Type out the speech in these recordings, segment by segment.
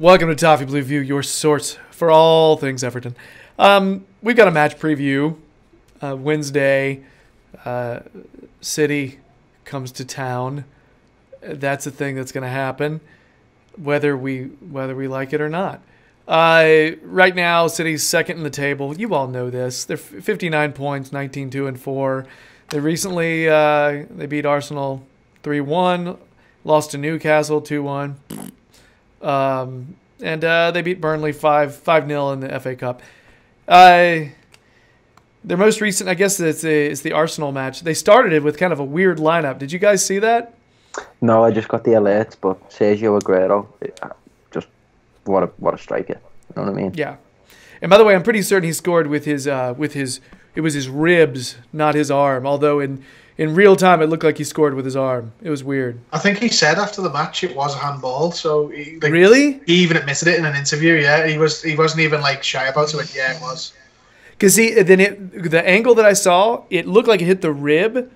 Welcome to Toffee Blue View, your source for all things Everton. We've got a match preview. Wednesday, City comes to town. That's a thing that's going to happen, whether we like it or not. Right now, City's second in the table. You all know this. They're 59 points, 19-2-4. They recently they beat Arsenal 3-1, lost to Newcastle 2-1. And they beat Burnley 5-0 in the FA Cup. Their most recent, I guess it's the Arsenal match. They started it with kind of a weird lineup. Did you guys see that? No, I just got the alerts, but Sergio Aguero, just what a striker. You know what I mean? Yeah. And by the way, I'm pretty certain he scored with his it was his ribs, not his arm. Although in real time, it looked like he scored with his arm. It was weird. I think he said after the match it was a handball. So really, he even admitted it in an interview. Yeah, he wasn't even like shy about it. Yeah, it was. Because the angle that I saw, it looked like it hit the rib,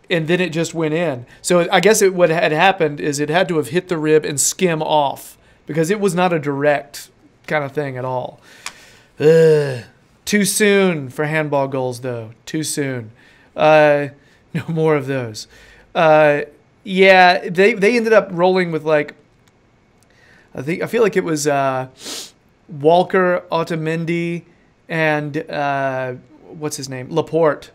and then it just went in. So I guess what had happened is it had to have hit the rib and skim off, because it was not a direct kind of thing at all. Too soon for handball goals, though. Too soon. No more of those. Yeah, they ended up rolling with I feel like it was Walker, Otamendi, and what's his name, Laporte,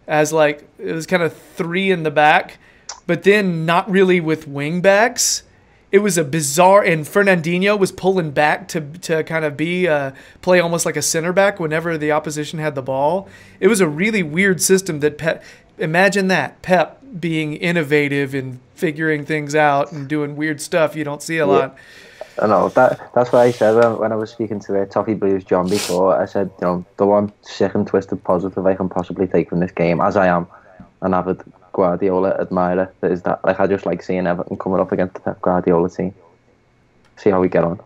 as it was kind of three in the back, but then not really with wing backs. It was a bizarre, and Fernandinho was pulling back to kind of play almost like a center back whenever the opposition had the ball. It was a really weird system that imagine that, Pep being innovative and figuring things out and doing weird stuff you don't see a lot. I know, that's what I said when I was speaking to Toffee Blues John before. I said, the one sick and twisted positive I can possibly take from this game, as I am an avid Guardiola admirer, is that I just like seeing Everton coming up against the Pep Guardiola team. See how we get on.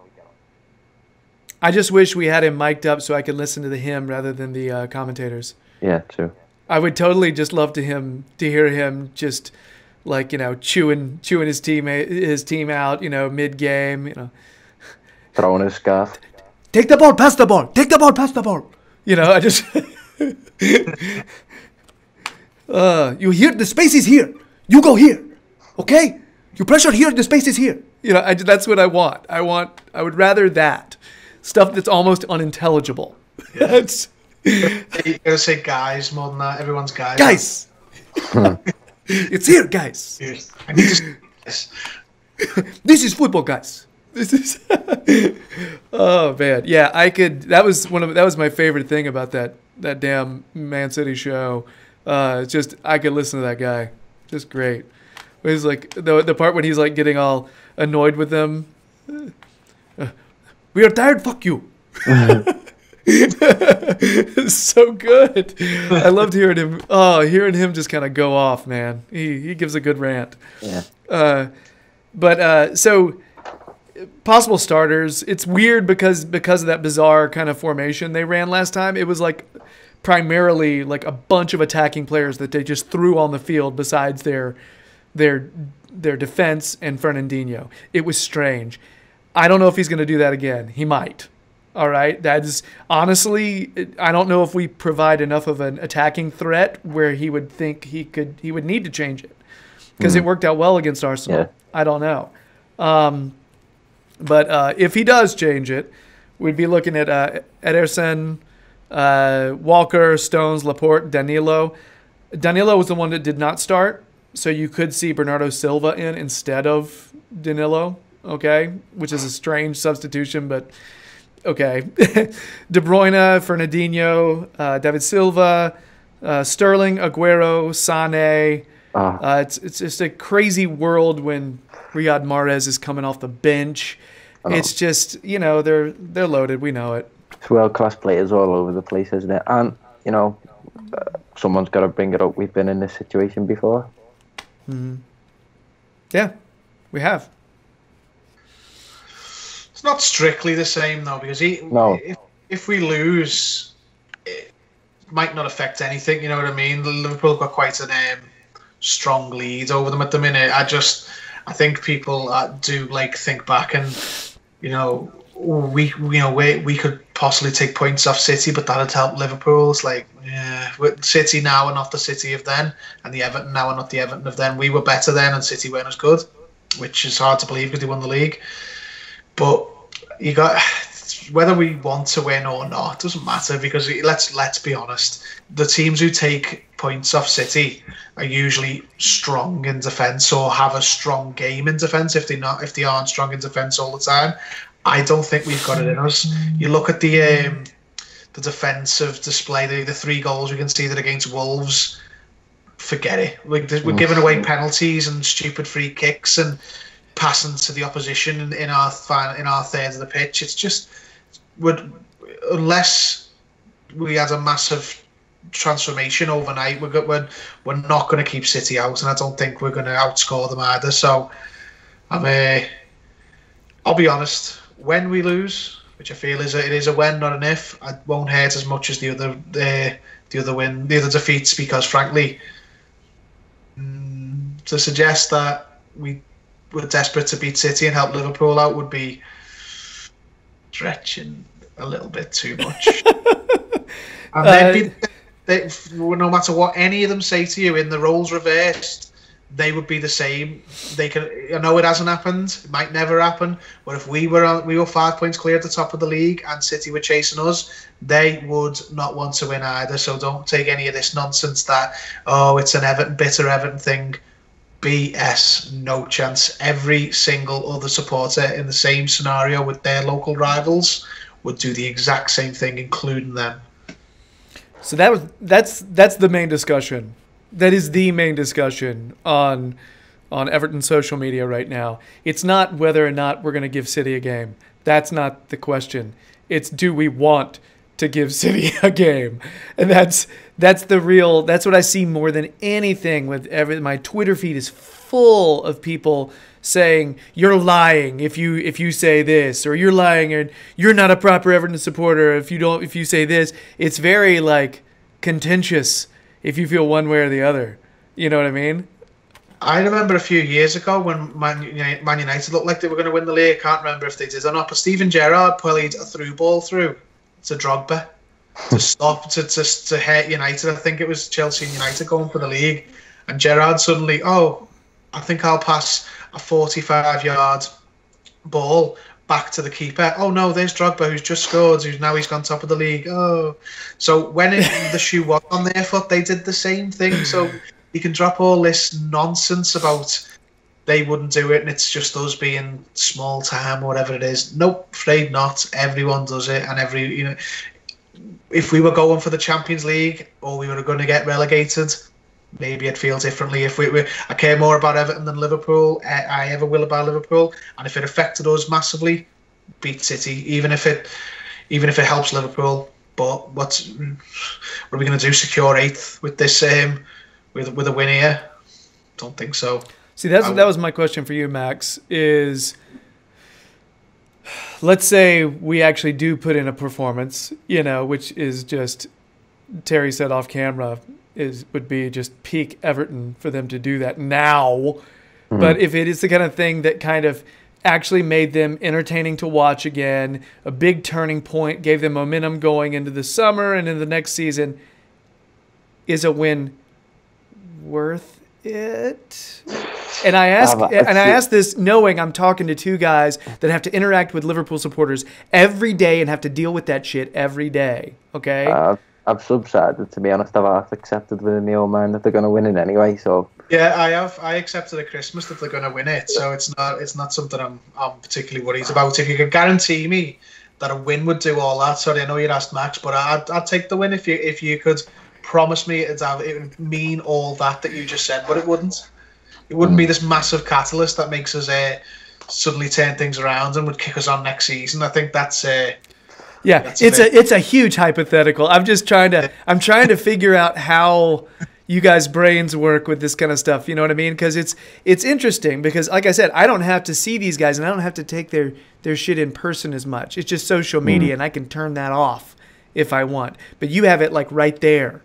I just wish we had him mic'd up so I could listen to him rather than the commentators. Yeah, true. I would totally just love to hear him just chewing his team out, mid game, throwing his scarf. Take the ball, pass the ball. Take the ball, pass the ball. I just you hear the space is here. You go here, okay? You pressure here. The space is here. That's what I want. I would rather that stuff that's almost unintelligible. Yeah. You gotta say guys more than that. Everyone's guys. Guys. It's here, guys. I need to see this. This is football, guys. This is. Oh man, yeah. That was my favorite thing about that damn Man City show. Just I could listen to that guy. Just great. He's like the part when he's getting all annoyed with them. We are tired. Fuck you. It's so good. I loved hearing him. Oh, hearing him just kind of go off, man. He gives a good rant. Yeah. So possible starters. It's weird because of that bizarre kind of formation they ran last time. It was primarily a bunch of attacking players that they just threw on the field besides their defense and Fernandinho. It was strange. I don't know if he's going to do that again. He might. All right. That is honestly, I don't know if we provide enough of an attacking threat where he would think he would need to change it, because it worked out well against Arsenal. Yeah. I don't know. But if he does change it, we'd be looking at Ederson, Walker, Stones, Laporte, Danilo. Danilo was the one that did not start, so you could see Bernardo Silva in instead of Danilo, okay, which is a strange substitution, but okay. De Bruyne, Fernandinho, David Silva, Sterling, Aguero, Sané. It's just a crazy world when Riyad Mahrez is coming off the bench. It's just, they're loaded. We know it. It's world-class players all over the place, isn't it? And, someone's got to bring it up. We've been in this situation before. Mm-hmm. Yeah, we have. It's not strictly the same, though, because if we lose, it might not affect anything, you know what I mean? Liverpool got quite a strong lead over them at the minute. I think people do think back and we could possibly take points off City, but that'd help Liverpool. It's like, yeah, City now are not the City of then, and the Everton now are not the Everton of then. We were better then, and City weren't as good, which is hard to believe because they won the league. But you got, whether we want to win or not doesn't matter, because let's be honest, the teams who take points off City are usually strong in defence or have a strong game in defence. If they aren't strong in defence all the time, I don't think we've got it in us. You look at the defensive display, the 3 goals we conceded against Wolves. Forget it. We're giving away penalties and stupid free kicks and passing to the opposition in our third of the pitch. It's just, unless we had a massive transformation overnight, we're not going to keep City out, and I don't think we're going to outscore them either. So I'll be honest, when we lose, which I feel it is a when, not an if, it won't hurt as much as the other defeats, because frankly, to suggest that we were desperate to beat City and help Liverpool out would be stretching a little bit too much. And no matter what any of them say to you, in the roles reversed, they would be the same. I know it hasn't happened, it might never happen, but if we were 5 points clear at the top of the league and City were chasing us, they would not want to win either. So don't take any of this nonsense that, it's an bitter Everton thing. BS, no chance. Every single other supporter in the same scenario with their local rivals would do the exact same thing, including them. So that's the main discussion. That is the main discussion on Everton social media right now. It's not whether or not we're going to give City a game. That's not the question. It's, do we want to give City a game? And that's what I see more than anything with my Twitter feed is full of people saying, you're lying if you say this, or you're lying, or you're not a proper Everton supporter if you say this. It's very like contentious if you feel one way or the other. You know what I mean? I remember a few years ago when Man United looked like they were going to win the league. I can't remember if they did or not, but Steven Gerrard played a through ball through to Drogba to stop to hurt United. I think it was Chelsea and United going for the league, and Gerrard suddenly, I think I'll pass a 45-yard ball back to the keeper. Oh no, there's Drogba who's just scored, he's gone top of the league. So when the shoe was on their foot, they did the same thing. So you can drop all this nonsense about they wouldn't do it and it's just us being small time or whatever it is. Nope, afraid not. Everyone does it, and if we were going for the Champions League or we were going to get relegated, maybe I'd feel differently. I care more about Everton than Liverpool. I ever will about Liverpool, and if it affected us massively, beat City, even if it helps Liverpool. But what are we going to do? Secure 8th with this with a win here? Don't think so. See, that was my question for you, Max. Is, let's say we actually do put in a performance, which is just, Terry said off camera, would be just peak Everton for them to do that now. Mm-hmm. But if it is the kind of thing that kind of actually made them entertaining to watch again, a big turning point, gave them momentum going into the summer and in the next season, is a win worth it? And I ask this knowing I'm talking to two guys that have to interact with Liverpool supporters every day and have to deal with that shit every day. Okay? I've subsided, to be honest. I've half accepted within my own mind that they're going to win it anyway. So yeah, I have. I accepted at Christmas that they're going to win it. So it's not something I'm particularly worried about. If you could guarantee me that a win would do all that, sorry, I know you'd asked Max, but I'd take the win if you could promise me it would mean all that you just said. But it wouldn't. It wouldn't be this massive catalyst that makes us suddenly turn things around and would kick us on next season. I think that's. Yeah, it's a huge hypothetical. I'm trying to figure out how you guys' brains work with this kind of stuff. You know what I mean? Because it's interesting because, like I said, I don't have to see these guys and I don't have to take their shit in person as much. It's just social media and I can turn that off if I want. But you have it like right there.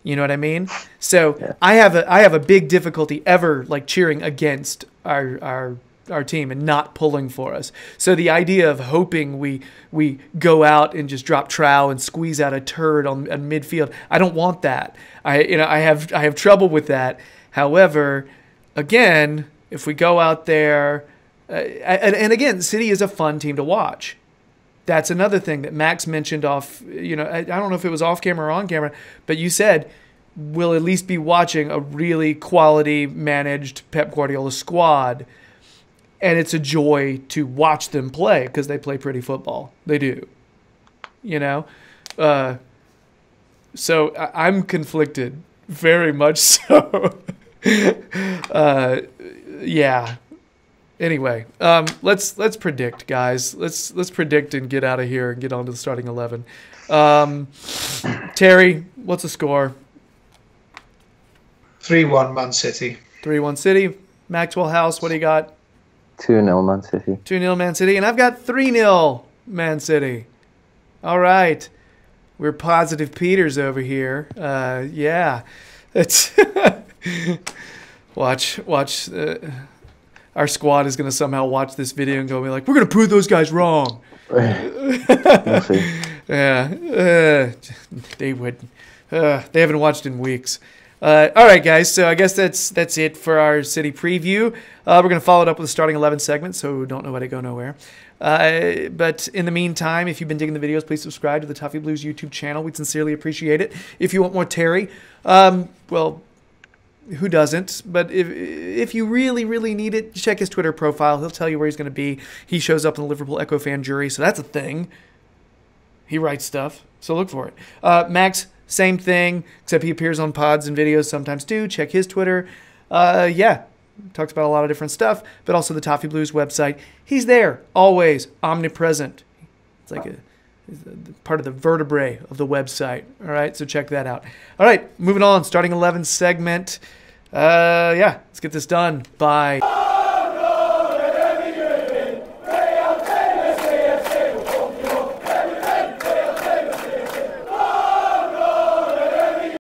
You know what I mean? So yeah. I have a big difficulty ever like cheering against our our team and not pulling for us. So the idea of hoping we go out and just drop trow and squeeze out a turd on midfield, I don't want that. I have trouble with that. However, again, if we go out there, and again, City is a fun team to watch. That's another thing that Max mentioned off. I don't know if it was off camera or on camera, but you said we'll at least be watching a really quality managed Pep Guardiola squad. And it's a joy to watch them play because they play pretty football. They do. So I'm conflicted, very much so. Yeah. Anyway, let's predict, guys. Let's predict and get out of here and get on to the starting 11. Terry, what's the score? 3-1 Man City. 3-1 City. Maxwell House, what do you got? 2-0 Man City. 2-0 Man City. And I've got 3-0 Man City. All right. We're positive Peters over here. Yeah. It's watch. Our squad is going to somehow watch this video and go be like, we're going to prove those guys wrong. We'll see. Yeah. They would. They haven't watched in weeks. All right, guys. So I guess that's it for our City preview. We're going to follow it up with a starting 11 segment, so don't nobody go nowhere. But in the meantime, if you've been digging the videos, please subscribe to the Toffee Blues YouTube channel. We'd sincerely appreciate it. If you want more Terry, well, who doesn't? But if you really, really need it, check his Twitter profile. He'll tell you where he's going to be. He shows up in the Liverpool Echo fan jury, so that's a thing. He writes stuff, so look for it. Max, same thing, except he appears on pods and videos sometimes too. Check his Twitter. Yeah, talks about a lot of different stuff, but also the Toffee Blues website. He's there, always, omnipresent. It's like a part of the vertebrae of the website. All right, so check that out. All right, moving on, starting 11 segment. Yeah, let's get this done. Bye.